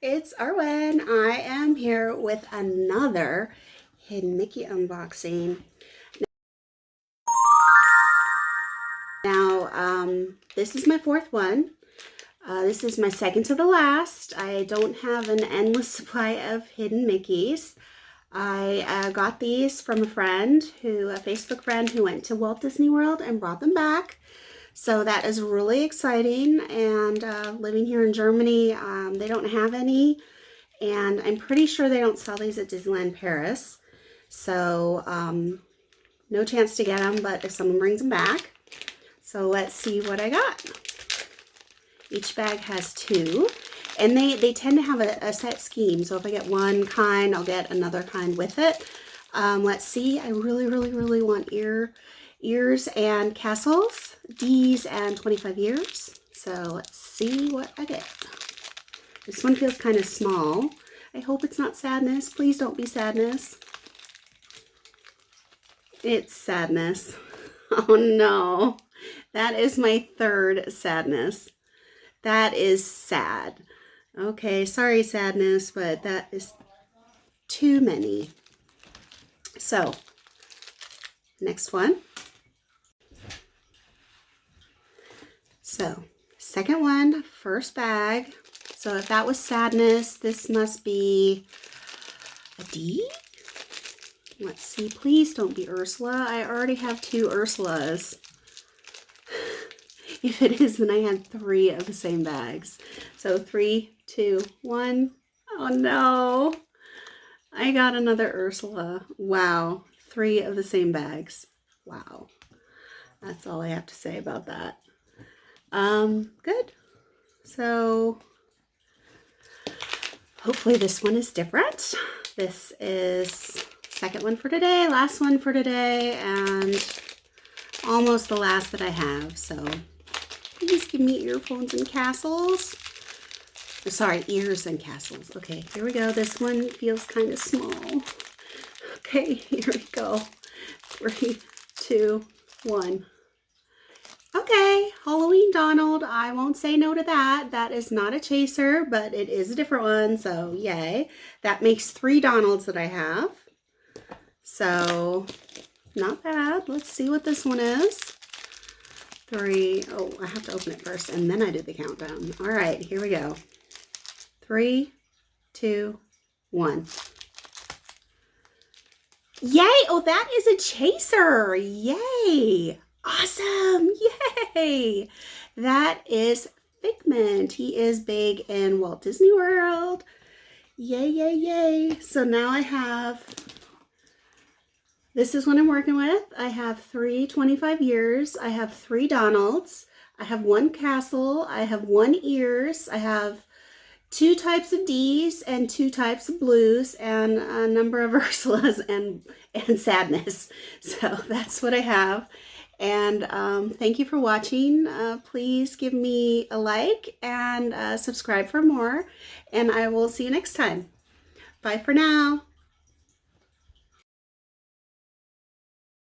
it's Arwen. I am here with another Hidden Mickey unboxing. Now, this is my fourth one. This is my second to the last. I don't have an endless supply of Hidden Mickeys. I got these from a Facebook friend who went to Walt Disney World and brought them back. So that is really exciting, and living here in Germany, they don't have any, and I'm pretty sure they don't sell these at Disneyland Paris. So no chance to get them, but if someone brings them back. So let's see what I got. Each bag has two, and they tend to have a set scheme. So if I get one kind, I'll get another kind with it. Let's see, I really want ears and castles, D's and 25 years. So let's see what I get. This one feels kind of small. I hope it's not sadness. Please don't be sadness. It's sadness. Oh no. That is my third sadness. That is sad. Okay, sorry sadness, but that is too many. So, next one. So, second one, first bag. So if that was sadness, this must be a D? Let's see, please don't be Ursula. I already have two Ursulas. If it is, then I had three of the same bags. So 3, 2, 1. Oh no. I got another Ursula. Wow. 3 of the same bags. Wow. That's all I have to say about that. Good. So hopefully this one is different. This is second one for today, last one for today, and almost the last that I have. So please give me earphones and castles. Sorry, ears and castles. Okay, here we go. This one feels kind of small. Okay, here we go. 3, 2, 1. Okay, Halloween Donald. I won't say no to that. That is not a chaser, but it is a different one, so yay. That makes 3 Donalds that I have. So, not bad. Let's see what this one is. 3. Oh, I have to open it first, and then I do the countdown. All right, here we go. 3, 2, 1. Yay! Oh, that is a chaser. Yay! Awesome! Yay! That is Figment. He is big in Walt Disney World. Yay, yay, yay. So now I have, this is what I'm working with. I have 3 25 years. I have 3 Donalds. I have 1 castle. I have 1 ears. I have 2 types of D's and 2 types of blues and a number of Ursulas and sadness. So that's what I have. And thank you for watching. Please give me a like and subscribe for more. And I will see you next time. Bye for now.